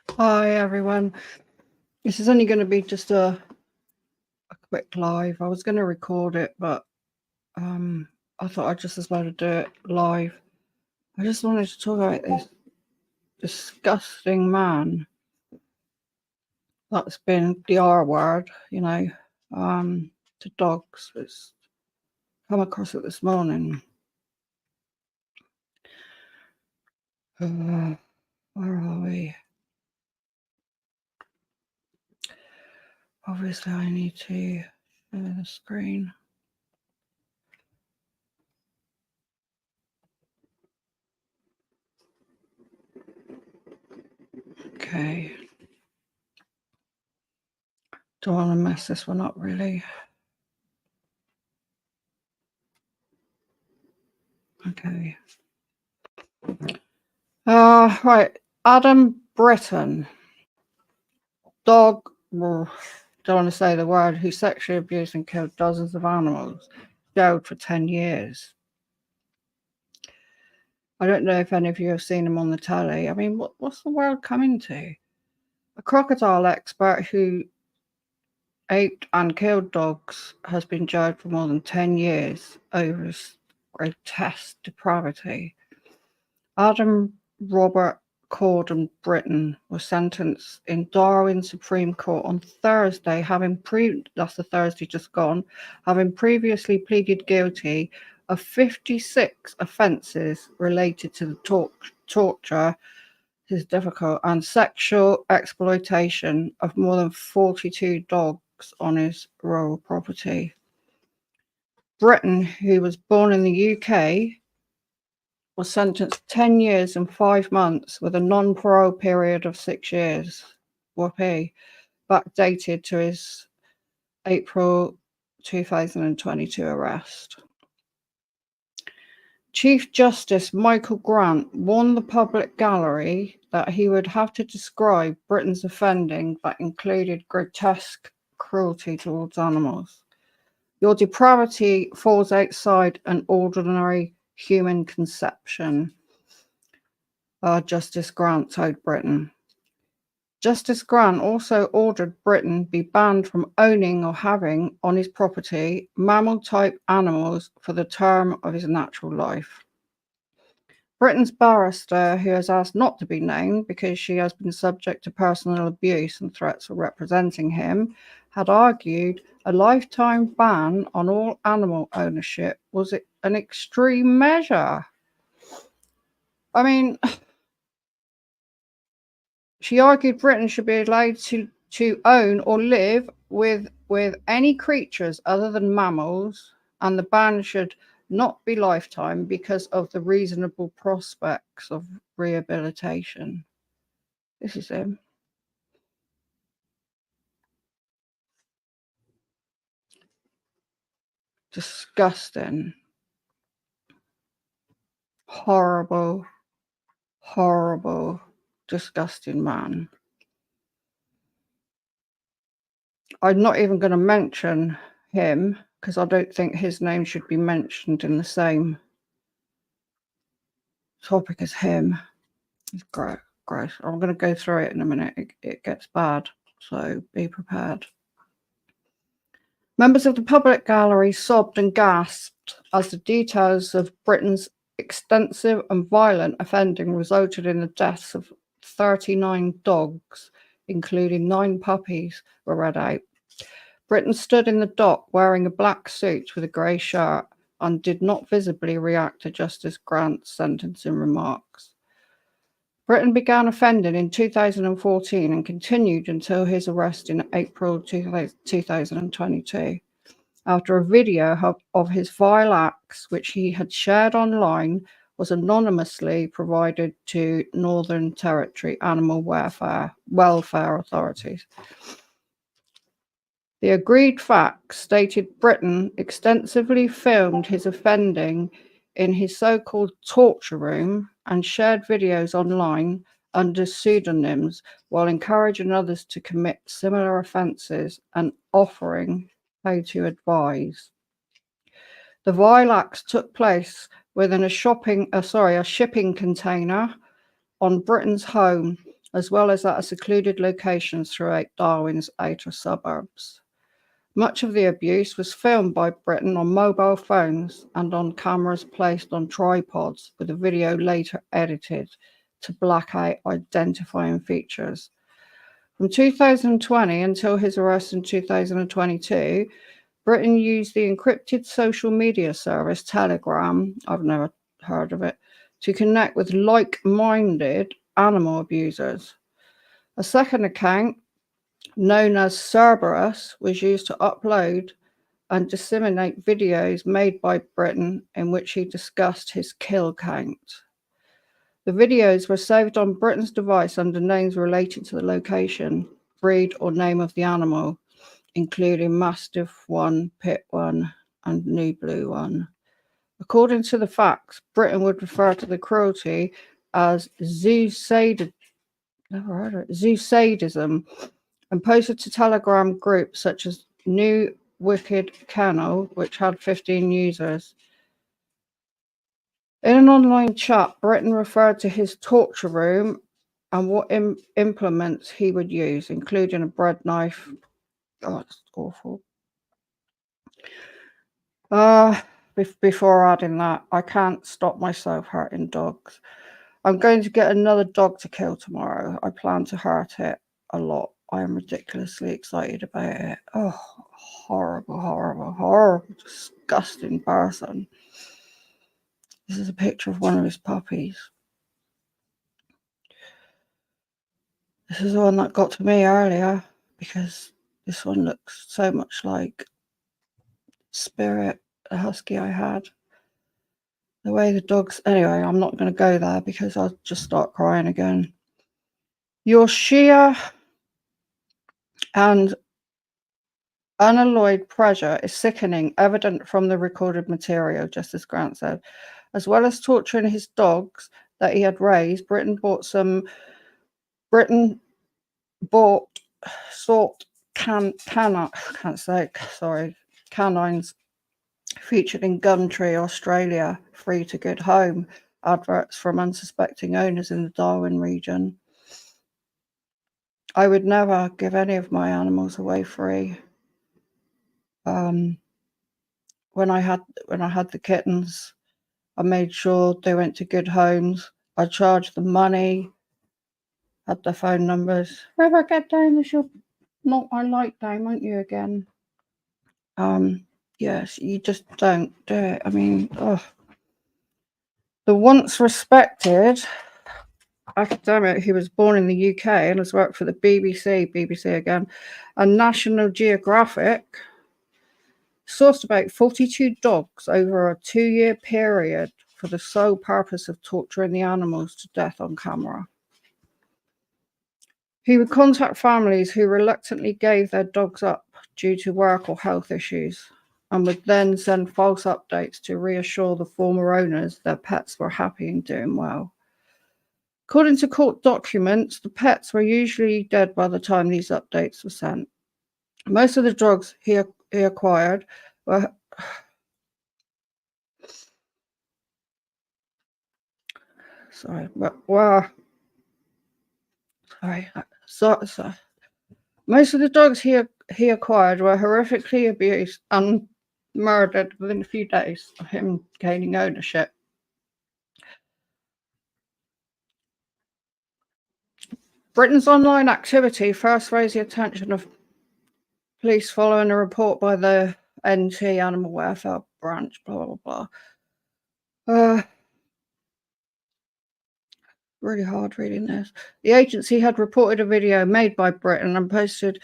Hi everyone. This is only going to be just a quick live. I was going to record it, but I thought I'd just as well to do it live. I just wanted to talk about this disgusting man that's been the R word, to dogs. It's come across it this morning. Where are we? Obviously, I need to share the screen. Okay. Don't want to mess this one up, really. Okay. Right. Adam Britton, dog, don't want to say the word, who sexually abused and killed dozens of animals, jailed for 10 years. I don't know if any of you have seen him on the telly. I mean, what's the world coming to? A crocodile expert who ate and killed dogs has been jailed for more than 10 years over his grotesque depravity. Adam Robert Corden Britton was sentenced in Darwin Supreme Court on Thursday, that's the Thursday just gone, having previously pleaded guilty of 56 offences related to the torture, this is difficult, and sexual exploitation of more than 42 dogs on his rural property. Britton, who was born in the UK, was sentenced 10 years and 5 months with a non-parole period of 6 years. Whoopee. Backdated to his April 2022 arrest. Chief Justice Michael Grant warned the public gallery that he would have to describe Britain's offending that included grotesque cruelty towards animals. Your depravity falls outside an ordinary human conception, Justice Grant told Britton. Justice Grant also ordered Britton be banned from owning or having on his property mammal-type animals for the term of his natural life. Britton's barrister, who has asked not to be named because she has been subject to personal abuse and threats of representing him, had argued a lifetime ban on all animal ownership was an extreme measure. I mean, she argued Britain should be allowed to own or live with any creatures other than mammals, and the ban should not be lifetime because of the reasonable prospects of rehabilitation. This is him. Disgusting. Horrible, horrible, disgusting man. I'm not even going to mention him because I don't think his name should be mentioned in the same topic as him. It's gross. I'm going to go through it in a minute. It gets bad, so be prepared. Members of the public gallery sobbed and gasped as the details of Britain's extensive and violent offending resulted in the deaths of 39 dogs, including 9 puppies, were read out. Britton stood in the dock wearing a black suit with a grey shirt and did not visibly react to Justice Grant's sentencing remarks. Britton began offending in 2014 and continued until his arrest in April 2022. After a video of his vile acts, which he had shared online, was anonymously provided to Northern Territory Animal Welfare authorities. The agreed facts stated Britton extensively filmed his offending in his so-called torture room and shared videos online under pseudonyms while encouraging others to commit similar offences and offering how to advise. The vile acts took place within a shipping container on Britton's home as well as at secluded locations throughout Darwin's outer suburbs. Much of the abuse was filmed by Britton on mobile phones and on cameras placed on tripods, with the video later edited to black out identifying features. From 2020 until his arrest in 2022, Britton used the encrypted social media service Telegram, I've never heard of it, to connect with like-minded animal abusers. A second account, known as Cerberus, was used to upload and disseminate videos made by Britton in which he discussed his kill count. The videos were saved on Britton's device under names related to the location, breed, or name of the animal, including Mastiff 1, Pit 1, and New Blue 1. According to the facts, Britton would refer to the cruelty as zoosadism and posted to Telegram groups such as New Wicked Kennel, which had 15 users. In an online chat, Britton referred to his torture room and what implements he would use, including a bread knife. Oh, that's awful. Before adding that, I can't stop myself hurting dogs. I'm going to get another dog to kill tomorrow. I plan to hurt it a lot. I am ridiculously excited about it. Oh, horrible, horrible, horrible, disgusting person. This is a picture of one of his puppies. This is the one that got to me earlier because this one looks so much like Spirit, the husky I had. The way the dogs... Anyway, I'm not going to go there because I'll just start crying again. Your sheer and unalloyed pleasure is sickening, evident from the recorded material, just as Grant said. As well as torturing his dogs that he had raised, Britton sought canines featured in Gumtree, Australia, free to good home adverts from unsuspecting owners in the Darwin region. I would never give any of my animals away free. When I had the kittens, I made sure they went to good homes. I charged them money, had their phone numbers. If I get down, they should knock my light down, won't you, again? Yes, you just don't do it. I mean, the once respected academic who was born in the UK and has worked for the BBC again, and National Geographic, sourced about 42 dogs over a 2-year period for the sole purpose of torturing the animals to death on camera. He would contact families who reluctantly gave their dogs up due to work or health issues, and would then send false updates to reassure the former owners their pets were happy and doing well. According to court documents, the pets were usually dead by the time these updates were sent. Most of the dogs he acquired were most of the dogs he acquired were horrifically abused and murdered within a few days of him gaining ownership. Britain's online activity first raised the attention of police following a report by the NT Animal Welfare Branch, blah, blah, blah. Really hard reading this. The agency had reported a video made by Britton and posted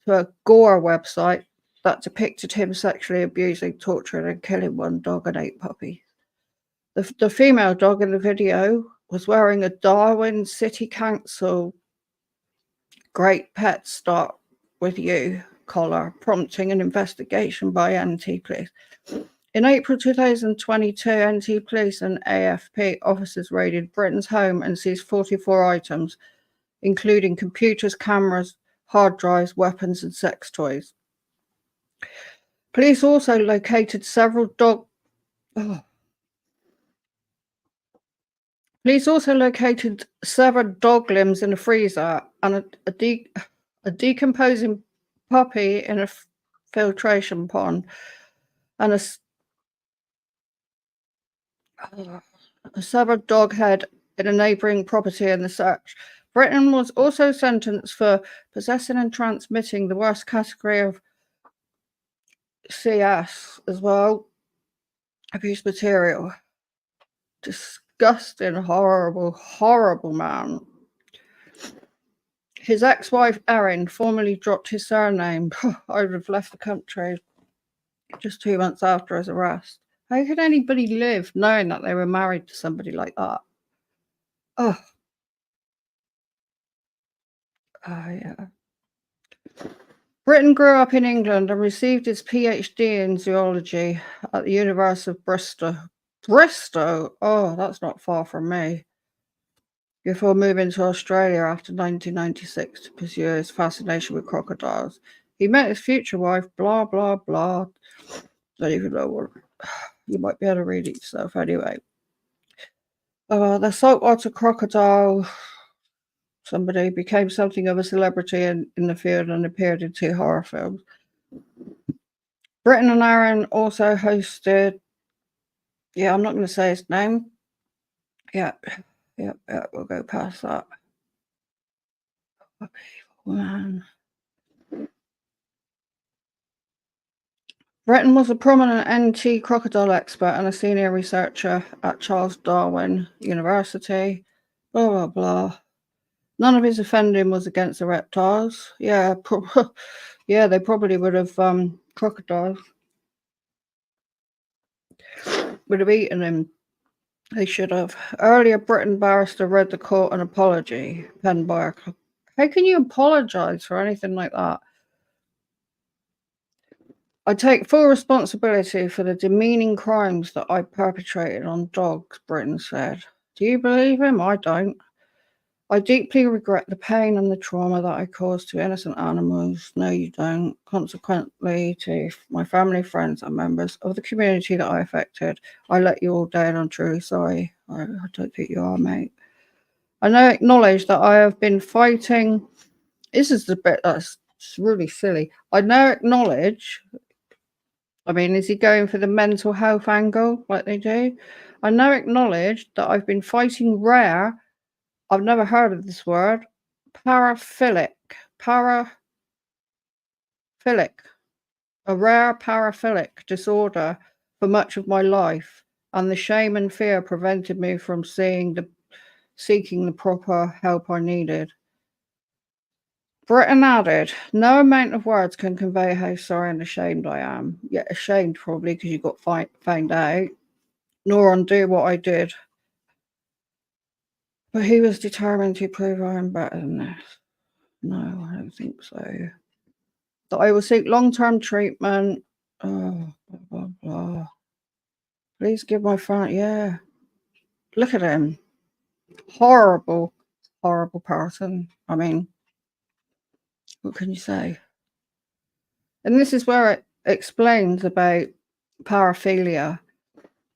to a Gore website that depicted him sexually abusing, torturing, and killing one dog and 8 puppies. The female dog in the video was wearing a Darwin City Council Great Pets Start With You collar, prompting an investigation by NT Police. In April 2022, NT Police and AFP officers raided Britton's home and seized 44 items, including computers, cameras, hard drives, weapons, and sex toys. Police also located several Police also located severed dog limbs in a freezer and a decomposing puppy in a filtration pond and a severed dog head in a neighbouring property in the search. Britton was also sentenced for possessing and transmitting the worst category of CS as well, abuse material. Disgusting, horrible, horrible man. His ex-wife, Erin, formally dropped his surname. I would have left the country just 2 months after his arrest. How could anybody live knowing that they were married to somebody like that? Oh, yeah. Britton grew up in England and received his PhD in zoology at the University of Bristol. Bristol? Oh, that's not far from me. Before moving to Australia after 1996 to pursue his fascination with crocodiles. He met his future wife, blah, blah, blah. Don't even know what. You might be able to read it yourself anyway. The saltwater crocodile, somebody became something of a celebrity in the field and appeared in 2 horror films. Britton and Aaron also hosted, I'm not going to say his name. Yeah, we'll go past that. Okay, man. Britton was a prominent NT crocodile expert and a senior researcher at Charles Darwin University. Blah, blah, blah. None of his offending was against the reptiles. Yeah, they probably would have, crocodiles would have eaten him. They should have. Earlier, Britton barrister read the court an apology penned by a. How can you apologise for anything like that? I take full responsibility for the demeaning crimes that I perpetrated on dogs, Britton said. Do you believe him? I don't. I deeply regret the pain and the trauma that I caused to innocent animals. No, you don't. Consequently, to my family, friends, and members of the community that I affected, I let you all down. I'm truly sorry. I don't think you are, mate. I now acknowledge that I have been fighting. This is the bit that's really silly. I now acknowledge. I mean, is he going for the mental health angle like they do? I now acknowledge that I've been fighting rare. I've never heard of this word. Paraphilic, a rare paraphilic disorder for much of my life, and the shame and fear prevented me from seeking the proper help I needed. Britton added, no amount of words can convey how sorry and ashamed I am. Yet ashamed probably because you got found out, nor undo what I did. But he was determined to prove I am better than this. No, I don't think so. That I will seek long-term treatment. Oh, blah, blah, blah. Please give my friend. Yeah. Look at him. Horrible, horrible person. I mean, what can you say? And this is where it explains about paraphilia.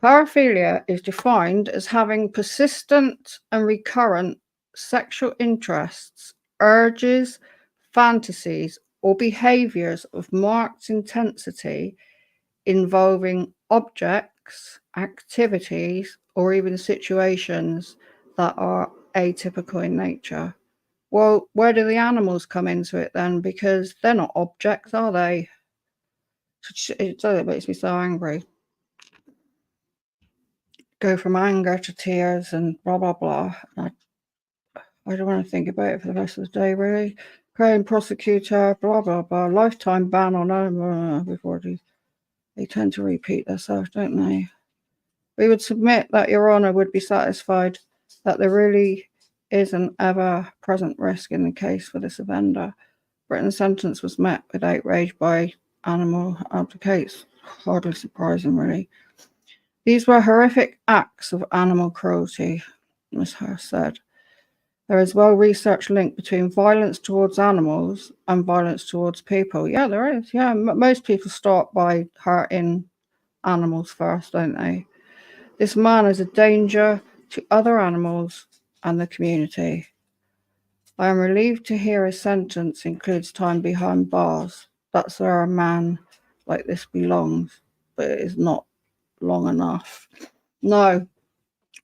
Paraphilia is defined as having persistent and recurrent sexual interests, urges, fantasies, or behaviors of marked intensity involving objects, activities, or even situations that are atypical in nature. Well, where do the animals come into it then? Because they're not objects, are they? It makes me so angry. Go from anger to tears and blah, blah, blah. I don't want to think about it for the rest of the day, really. Crown prosecutor, blah, blah, blah. Lifetime ban on them. Before they tend to repeat themselves, don't they? We would submit that Your Honour would be satisfied that there really is an ever-present risk in the case for this offender. Britton's sentence was met with outrage by animal advocates. Hardly surprising, really. These were horrific acts of animal cruelty, Ms. Hurst said. There is well-researched link between violence towards animals and violence towards people. Yeah, there is. Yeah, most people start by hurting animals first, don't they? This man is a danger to other animals and the community. I am relieved to hear his sentence includes time behind bars. That's where a man like this belongs, but it is not long enough. No,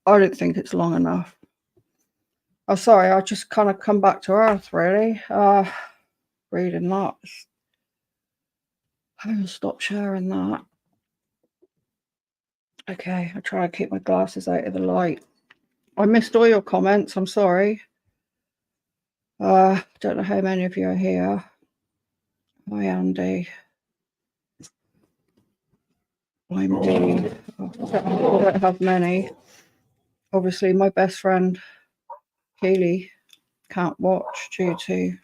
I don't think it's long enough. Oh, sorry, I just kind of come back to earth, really. Reading that. I'm going to stop sharing that. Okay, I try to keep my glasses out of the light. I missed all your comments. I'm sorry. Don't know how many of you are here. Hi, Andy. I'm Dee. I don't have many. Obviously, my best friend, Keely, can't watch due to...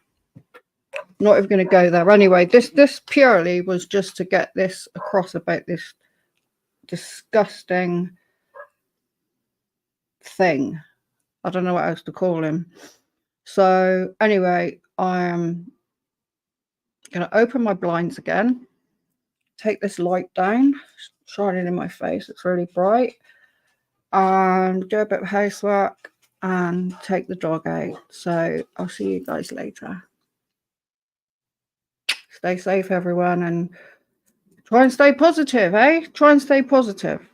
Not even going to go there. Anyway, this purely was just to get this across about this disgusting thing. I don't know what else to call him. So anyway, I am going to open my blinds again, take this light down, shine it in my face, it's really bright, and do a bit of housework and take the dog out. So I'll see you guys later. Stay safe, everyone, and try and stay positive, eh? Try and stay positive.